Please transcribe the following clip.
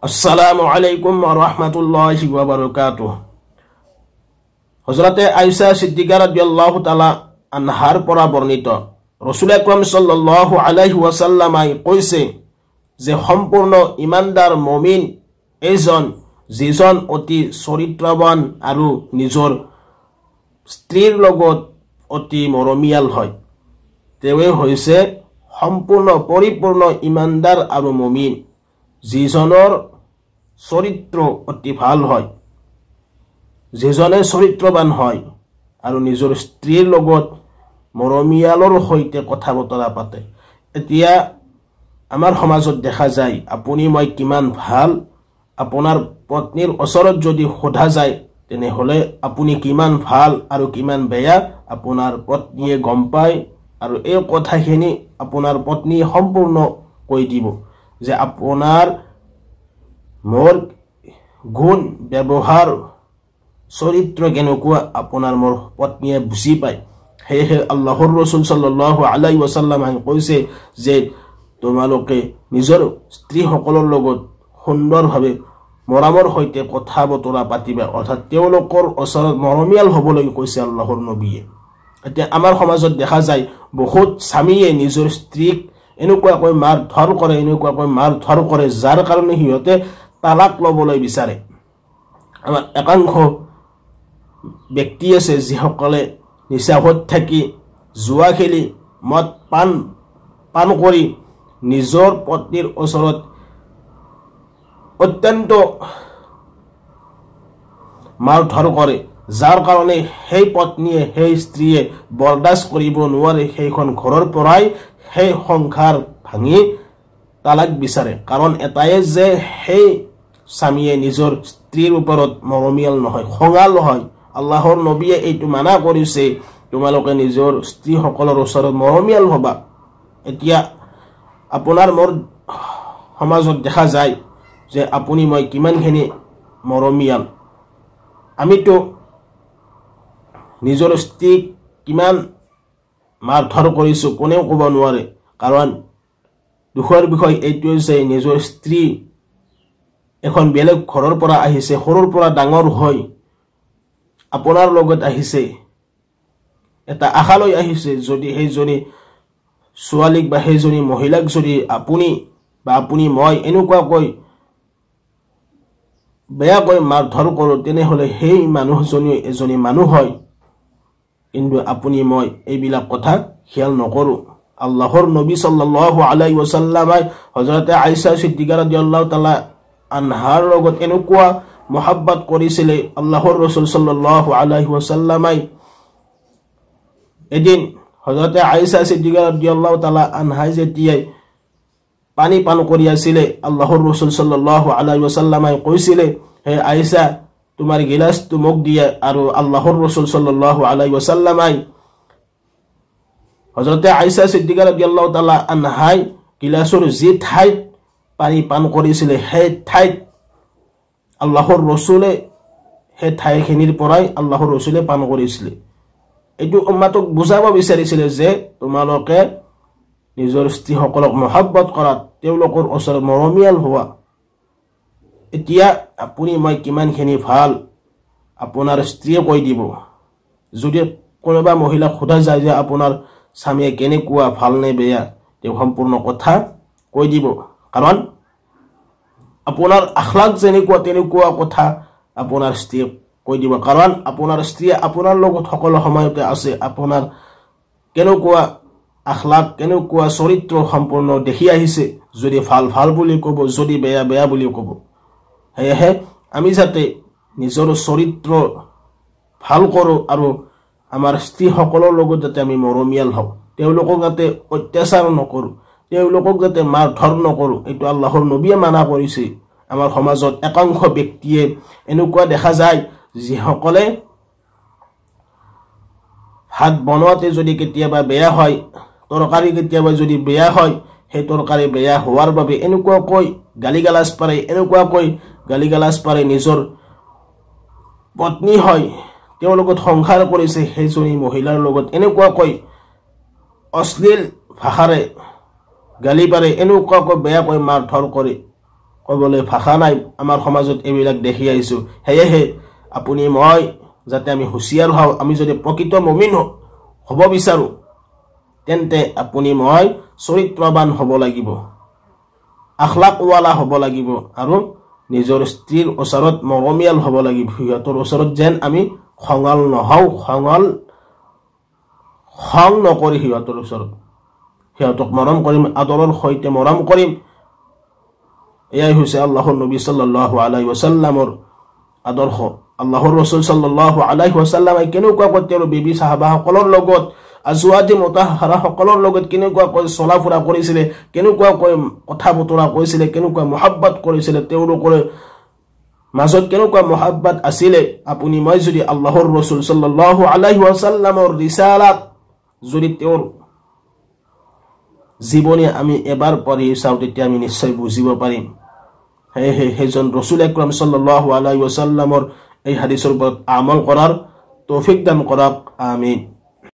আসসালামু আলাইকুম ওয়া ৰাহমাতুল্লাহি ওয়া বাৰাকাতুহু। হযৰতে আয়েশা সিদ্দিকা ৰাদিয়াল্লাহু তাআলা আনহাৰ পৰা বৰ্ণিত ৰাসূল আকৰাম সাল্লাল্লাহু আলাইহি ওয়াসাল্লাম কইছে যে সম্পূৰ্ণ ইমানদাৰ মুমিন এজন যিজন অতি চৰিত্ৰবান আৰু নিজৰ স্ত্ৰীৰ লগত অতি মৰমিয়াল হয়। তেৱে হৈছে সম্পূৰ্ণ পৰিপূৰ্ণ ইমানদাৰ আৰু মুমিন যিজনৰ চৰিত্ৰ অতি ভাল হয়, যিজনে চৰিত্ৰবান হয় আৰু নিজৰ স্ত্ৰীৰ লগত মৰমিয়ালৰ সৈতে কথা বতৰা পাতে। এতিয়া আমাৰ সমাজত দেখা যায় আপুনি মই কিমান ভাল, আপোনাৰ পত্নীৰ ওচৰত যদি সোধা যায় তেনেহলে আপুনি কিমান ভাল আৰু কিমান বেয়া আপোনাৰ পত্নীয়ে গম পায়, আৰু এই কথাখিনি আপোনাৰ পত্নীয়ে সম্পূৰ্ণ কৈ দিব যে আপোনাৰ মোৰ গুণ ব্যৱহাৰ চৰিত্ৰ কেনেকুৱা আপোনাৰ মোৰ পত্নীয়ে বুজি পায়। সেয়েহে আল্লাহৰ ৰাসূল সাল্লাল্লাহু আলাইহি ওয়াসাল্লাম কৈছে যে তোমালোকে নিজৰ স্ত্ৰীসকলৰ লগত সুন্দৰভাৱে মৰমৰ সৈতে কথা বতৰা পাতিবা, অৰ্থাৎ তেওঁলোকৰ ওচৰত মৰমিয়াল হ'বলৈ কৈছে আল্লাহৰ নবীয়ে। এতিয়া আমাৰ সমাজত দেখা যায় বহুত স্বামীয়ে নিজৰ স্ত্ৰীক এনেকুৱাকৈ মাৰ ধৰ কৰে যাৰ কাৰণে সিহঁতে তালাক ল'বলৈ বিচাৰে। আমাৰ একাংশ ব্যক্তি আছে যিসকলে নিচাহত থাকি জুৱা খেলি মদ পান কৰি নিজৰ পত্নীৰ ওচৰত অত্যন্ত মাৰধৰ কৰে, যাৰ কাৰণে সেই পত্নীয়ে সেই স্ত্ৰীয়ে বৰদাস্ত কৰিব নোৱাৰে, সেইখন ঘৰৰ পৰাই সেই সংসাৰ ভাঙি তালাক বিচাৰে। কাৰণ এটাই যে সেই স্বামীয়ে নিজৰ স্ত্ৰীৰ ওপৰত মৰমিয়াল নহয়, খঙাল হয়। আল্লাহৰ নবীয়ে এইটো মানা কৰিছে তোমালোকে নিজৰ স্ত্ৰীসকলৰ ওচৰত মৰমিয়াল হবা। এতিয়া আপোনাৰ মোৰ সমাজত দেখা যায় যে আপুনি মই কিমানখিনি মৰমিয়াল। আমিতো নিজৰ স্ত্ৰীক কিমান মাৰধৰ কৰিছোঁ কোনেও ক'ব নোৱাৰে। কাৰণ দুখৰ বিষয় এইটোৱে যে নিজৰ স্ত্ৰী এখন বেলেগ ঘৰৰ পৰা আহিছে, সৰুৰ পৰা ডাঙৰ হৈ আপোনাৰ লগত আহিছে, এটা আশালৈ আহিছে। যদি সেইজনী ছোৱালীক বা সেইজনী মহিলাক যদি আপুনি মই এনেকুৱাকৈ বেয়াকৈ মাৰধৰ কৰোঁ তেনেহলে সেই মানুহজনী এজনী মানুহ হয়, কিন্তু আপুনি মই এইবিলাক কথা খেয়াল নকৰোঁ। আল্লাহৰ নবী সাল্লাল্লাহু আলাইহি ওয়াসাল্লাম হযৰতে আয়েশা সিদ্দিকা ৰাদিয়াল্লাহু তাআলা আনহাৰ লগত এনেকুৱা মহব্বত কৰিছিলে। আল্লাহৰ ৰাসূল সাল্লাল্লাহু আলাইহি ওয়াসাল্লাম এদিন হযৰতে আয়েশা সিদ্দিকা ৰাদিয়াল্লাহু তাআলা আনহাই যেতিয়াই পানী পান কৰি আছিলে, আল্লাহৰ ৰাসূল সাল্লাল্লাহু আলাইহি ওয়াসাল্লাম কৈছিলে হে আয়েশা তোমাৰ গিলাসটো মোক দিয়া। আৰু আল্লাহৰ ৰাসূল সাল্লাল্লাহু আলাইহি ওয়াসাল্লাম হযৰতে আয়েশা সিদ্দিকা ৰাদিয়াল্লাহু তাআলা আনহাই গিলাসৰ যি ঠাইত পানী পান কৰিছিলে সেই ঠাইত আল্লাহৰ ৰাসূলে সেই ঠাইখিনিৰ পৰাই আল্লাহৰ ৰাসূলে পান কৰিছিলে। এইটো উম্মতক বুজাব বিচাৰিছিলে যে তোমালোকে নিজৰ স্ত্ৰীসকলক মহব্বত কৰা, তেওঁলোকৰ ওচৰত মৰমিয়াল হোৱা। এতিয়া আপুনি মই কিমানখিনি ভাল আপোনাৰ স্ত্ৰীয়ে কৈ দিব। যদি কোনোবা মহিলাক সোধা যায় যে আপোনাৰ স্বামীয়ে কেনেকুৱা, ভাল নে বেয়া, তেওঁ সম্পূৰ্ণ কথা কৈ দিব। কাৰণ আপোনাৰ আখলাক যেনেকুৱা তেনেকুৱা কথা আপোনাৰ স্ত্ৰীয়ে কৈ দিব। কাৰণ আপোনাৰ স্ত্ৰীয়ে আপোনাৰ লগত সকলো সময়তে আছে, আপোনাৰ কেনেকুৱা আখলাক কেনেকুৱা চৰিত্ৰ সম্পূৰ্ণ দেখি আহিছে। যদি ভাল ভাল বুলি ক'ব, যদি বেয়া বেয়া বুলি ক'ব। সেয়েহে আমি যাতে নিজৰ চৰিত্ৰ ভাল কৰোঁ আৰু আমাৰ স্ত্ৰীসকলৰ লগত যাতে আমি মৰমিয়াল হওঁ, তেওঁলোকক যাতে অত্যাচাৰ নকৰোঁ, তেওঁলোকক যাতে মাৰধৰ নকৰোঁ, এইটো আল্লাহৰ নবীয়ে মানা কৰিছে। আমাৰ সমাজত একাংশ ব্যক্তিয়ে এনেকুৱা দেখা যায় যিসকলে ভাত বনোৱাতে যদি কেতিয়াবা বেয়া হয়, তৰকাৰী কেতিয়াবা যদি বেয়া হয়, সেই তৰকাৰী বেয়া হোৱাৰ বাবে এনেকুৱাকৈ গালিগালাজ পাৰে নিজৰ পত্নী হয়, তেওঁৰ লগত সংসাৰ কৰিছে, সেইজনী মহিলাৰ লগত এনেকুৱাকৈ অশ্লীল ভাষাৰে গালি পাৰে, এনেকুৱাকৈ বেয়াকৈ মাৰধৰ কৰে। ক'বলৈ ভাষা নাই আমাৰ সমাজত এইবিলাক দেখি আহিছো হেয়েহে আপুনি মই যাতে আমি হুঁচিয়াৰ হওঁ আমি যদি প্ৰকৃত মুমিন হ'ব বিচাৰো তেন্তে আপুনি মই চৰিত্ৰবান হ'ব লাগিব আখলাকৱালা হ'ব লাগিব আৰু নিজৰ স্ত্ৰীৰ ওচৰত মৰমিয়াল হ'ব লাগিব সিহঁতৰ ওচৰত যেন আমি খঙাল নহওঁ খং নকৰি সিহঁতৰ ওচৰত সিহঁতক মৰম কৰিম আদৰৰ সৈতে মৰম কৰিম এয়াই হৈছে আল্লাহৰ নবী সাল্লাল্লাহু আলাইহি ওয়াসাল্লামৰ আদৰ্শ আল্লাহৰ ৰাসূল সাল্লাল্লাহু আলাইহি ওয়াসাল্লামে কেনেকুৱাকৈ তেওঁৰ বিবি সাহাবাসকলৰ লগত আজৱাজে মুতাহহাৰা সকলৰ লগত কেনেকুৱাকৈ চলাফুৰা কৰিছিলে কেনেকুৱাকৈ কথা বতৰা কৈছিলে কেনেকুৱা মহব্বত কৰিছিলে তেওঁলোকৰ মাজত কেনেকুৱা মহব্বত আছিলে আপুনি মই যদি আল্লাহৰ ৰাসূল সাল্লাল্লাহু আলাইহি ওয়াসাল্লামৰ ৰিসালাত যদি তেওঁৰ জীবনে আমি এবাৰ পঢ়ি চাও তেতিয়া আমি নিশ্চয় বুজিব পাৰিম হেজন ৰাসূল আকৰাম সাল্লাল্লাহু আলাইহি ওয়াসাল্লামৰ এই হাদিসৰ ওপৰত আমল কৰাৰ তৌফিক দান কৰক আমিন